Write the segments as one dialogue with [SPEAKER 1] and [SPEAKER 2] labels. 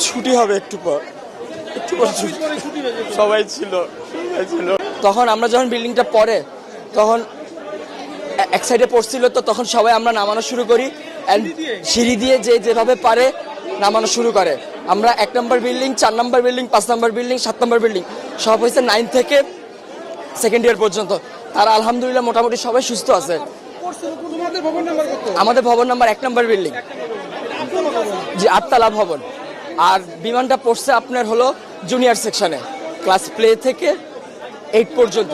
[SPEAKER 1] ছুটি হবে একটু পর সবাই ছিল। তখন আমরা যখন বিল্ডিংটা পড়ে তখন এক সাইডে পড়ছিল, তো তখন সবাই আমরা নামানো শুরু করি। সিঁড়ি দিয়ে যে যেভাবে পারে নামানো শুরু করে। আমরা 1 নম্বর বিল্ডিং, 4 নম্বর বিল্ডিং, 5 নম্বর বিল্ডিং, 7 নম্বর বিল্ডিং সব হয়েছে 9 থেকে সেকেন্ড ইয়ার পর্যন্ত। আর আলহামদুলিল্লাহ মোটামুটি সবাই সুস্থ আছে। আমাদের ভবন নাম্বার 1 নম্বর বিল্ডিং, জি 8তলা ভবন। আর বিমানটা পড়ছে আপনার হলো জুনিয়র সেকশনে, ক্লাস প্লে থেকে 8 পর্যন্ত।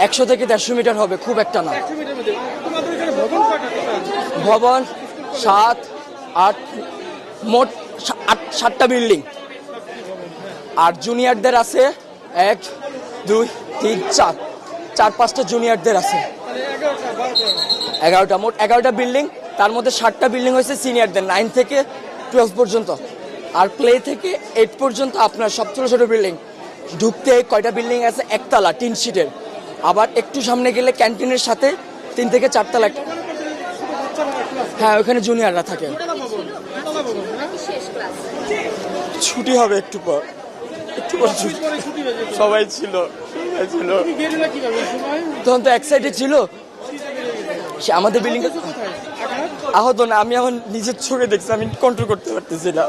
[SPEAKER 1] 100 থেকে 150 মিটার হবে, খুব একটা না। ভবন 7, 8, মোট 7টা বিল্ডিং। আর জুনিয়রদের আছে 1, 2, 3, 4, 4-5টা জুনিয়রদের আছে। 11টা, মোট 11টা বিল্ডিং। তার মধ্যে 7টা বিল্ডিং হয়েছে সিনিয়রদের, 9 থেকে 12 পর্যন্ত। আর প্লে থেকে 8 পর্যন্ত আপনার সব ছোটো ছোটো বিল্ডিং। ঢুকতে কয়টা বিল্ডিং আছে, 1তলা টিন শিটের। আবার একটু সামনে গেলে ক্যান্টিনের সাথে 3 থেকে 4 তলা। হ্যাঁ, ওখানে জুনিয়ররা থাকে। ছুটি হবে একটু পর সবাই ছিল। তখন তো এক সাইডে ছিল, সে আমাদের বিল্ডিং আহত না। আমি এখন নিজের চোখে দেখছি, আমি কন্ট্রোল করতে পারতেছি না।